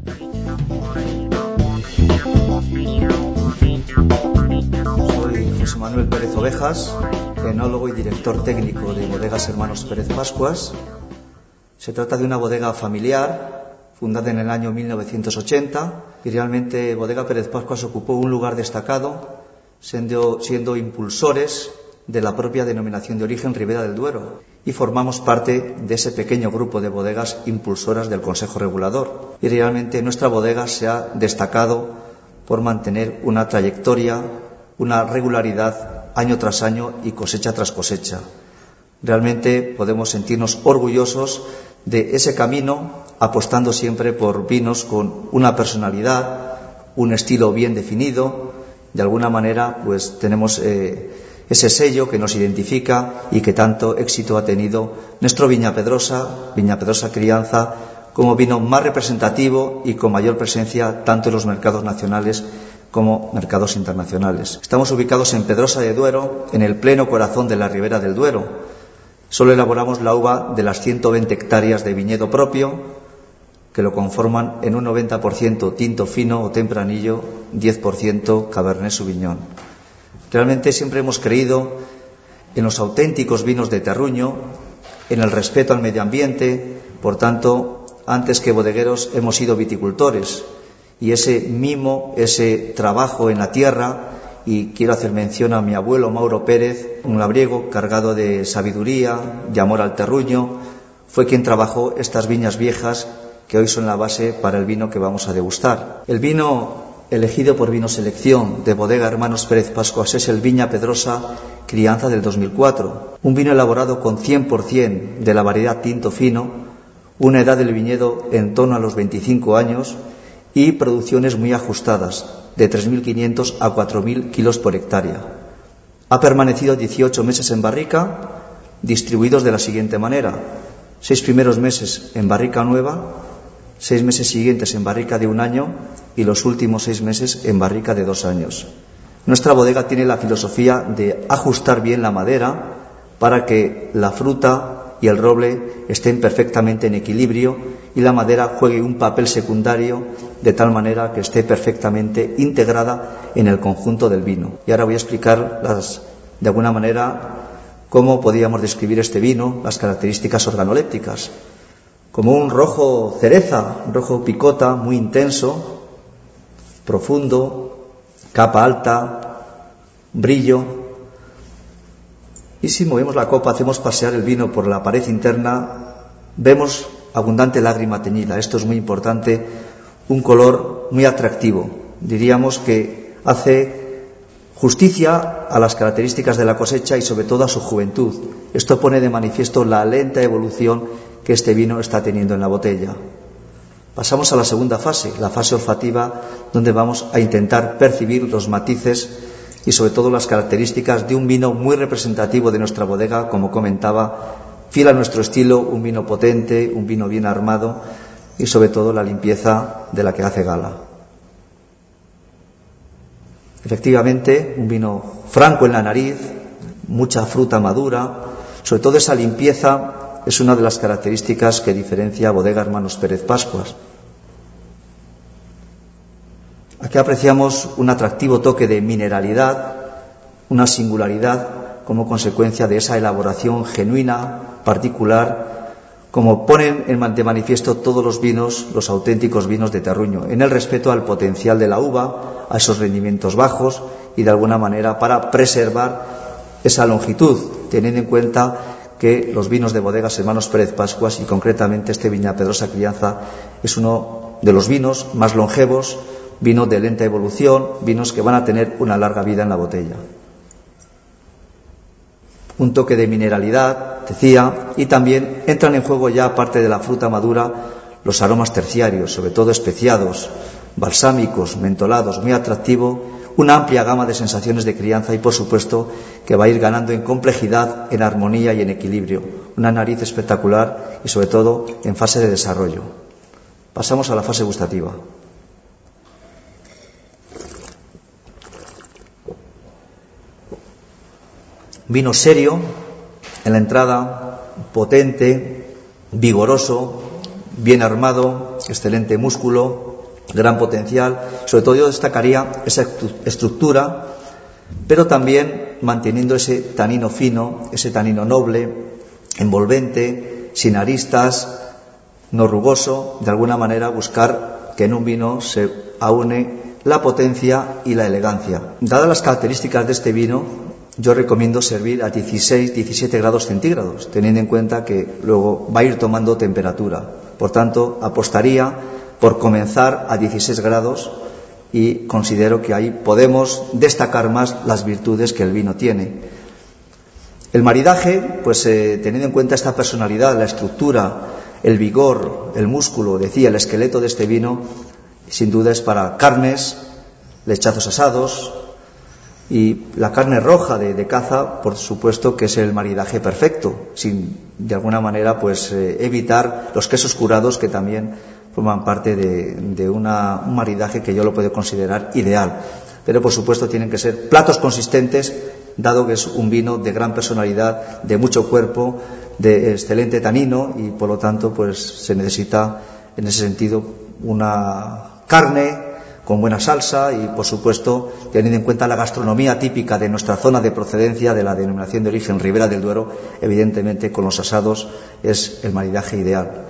Soy José Manuel Pérez Ovejas, enólogo y director técnico de Bodegas Hermanos Pérez Pascuas. Se trata de una bodega familiar, fundada en el año 1980, y realmente Bodega Pérez Pascuas ocupó un lugar destacado, siendo impulsores de la propia denominación de origen Ribera del Duero, y formamos parte de ese pequeño grupo de bodegas impulsoras del Consejo Regulador. Y realmente nuestra bodega se ha destacado por mantener una trayectoria, una regularidad año tras año y cosecha tras cosecha. Realmente podemos sentirnos orgullosos de ese camino, apostando siempre por vinos con una personalidad, un estilo bien definido. De alguna manera, pues tenemos ese sello que nos identifica y que tanto éxito ha tenido nuestro Viña Pedrosa Crianza, como vino más representativo y con mayor presencia tanto en los mercados nacionales como mercados internacionales. Estamos ubicados en Pedrosa de Duero, en el pleno corazón de la Ribera del Duero. Solo elaboramos la uva de las 120 hectáreas de viñedo propio, que lo conforman en un 90% tinto fino o tempranillo, 10% Cabernet Sauvignon. Realmente siempre hemos creído en los auténticos vinos de terruño, en el respeto al medio ambiente. Por tanto, antes que bodegueros hemos sido viticultores, y ese mimo, ese trabajo en la tierra, y quiero hacer mención a mi abuelo Mauro Pérez, un labriego cargado de sabiduría, de amor al terruño, fue quien trabajó estas viñas viejas que hoy son la base para el vino que vamos a degustar. El vino elegido por Vino Selección de Bodega Hermanos Pérez Pascuas es el Viña Pedrosa Crianza del 2004, un vino elaborado con 100% de la variedad tinto fino, una edad del viñedo en torno a los 25 años y producciones muy ajustadas, de 3.500 a 4.000 kilos por hectárea. Ha permanecido 18 meses en barrica, distribuidos de la siguiente manera: 6 primeros meses en barrica nueva, 6 meses siguientes en barrica de 1 año y los últimos 6 meses en barrica de 2 años. Nuestra bodega tiene la filosofía de ajustar bien la madera para que la fruta y el roble estén perfectamente en equilibrio y la madera juegue un papel secundario de tal manera que esté perfectamente integrada en el conjunto del vino. Y ahora voy a explicar de alguna manera cómo podríamos describir este vino, las características organolépticas. Como un rojo cereza, un rojo picota muy intenso, profundo, capa alta, brillo. Y si movemos la copa, hacemos pasear el vino por la pared interna, vemos abundante lágrima teñida. Esto es muy importante, un color muy atractivo. Diríamos que hace justicia a las características de la cosecha y sobre todo a su juventud. Esto pone de manifiesto la lenta evolución que este vino está teniendo en la botella. Pasamos a la segunda fase, la fase olfativa, donde vamos a intentar percibir los matices y sobre todo las características de un vino muy representativo de nuestra bodega, como comentaba, fiel a nuestro estilo, un vino potente, un vino bien armado y sobre todo la limpieza de la que hace gala. Efectivamente, un vino franco en la nariz, mucha fruta madura, sobre todo esa limpieza es una de las características que diferencia a Bodega Hermanos Pérez Pascuas. Aquí apreciamos un atractivo toque de mineralidad, una singularidad como consecuencia de esa elaboración genuina, particular, como ponen de manifiesto todos los vinos, los auténticos vinos de terruño, en el respeto al potencial de la uva, a esos rendimientos bajos y de alguna manera para preservar esa longitud, teniendo en cuenta que los vinos de Bodegas Hermanos Pérez Pascuas y concretamente este Viña Pedrosa Crianza es uno de los vinos más longevos, vinos de lenta evolución, vinos que van a tener una larga vida en la botella. Un toque de mineralidad, decía, y también entran en juego ya, aparte de la fruta madura, los aromas terciarios, sobre todo especiados, balsámicos, mentolados, muy atractivo, una amplia gama de sensaciones de crianza y, por supuesto, que va a ir ganando en complejidad, en armonía y en equilibrio. Una nariz espectacular y, sobre todo, en fase de desarrollo. Pasamos a la fase gustativa. Vino serio, en la entrada, potente, vigoroso, bien armado, excelente músculo, gran potencial. Sobre todo yo destacaría esa estructura, pero también manteniendo ese tanino fino, ese tanino noble, envolvente, sin aristas, no rugoso, de alguna manera buscar que en un vino se aúne la potencia y la elegancia. Dadas las características de este vino, yo recomiendo servir a 16-17 grados centígrados, teniendo en cuenta que luego va a ir tomando temperatura. Por tanto, apostaría por comenzar a 16 grados y considero que ahí podemos destacar más las virtudes que el vino tiene. El maridaje, pues teniendo en cuenta esta personalidad, la estructura, el vigor, el músculo, decía, el esqueleto de este vino, sin duda es para carnes, lechazos asados, y la carne roja de caza, por supuesto que es el maridaje perfecto, sin de alguna manera pues evitar los quesos curados, que también forman parte de un maridaje que yo lo puedo considerar ideal. Pero por supuesto tienen que ser platos consistentes, dado que es un vino de gran personalidad, de mucho cuerpo, de excelente tanino, y por lo tanto pues se necesita en ese sentido una carne con buena salsa y por supuesto teniendo en cuenta la gastronomía típica de nuestra zona de procedencia, de la denominación de origen Ribera del Duero, evidentemente con los asados es el maridaje ideal.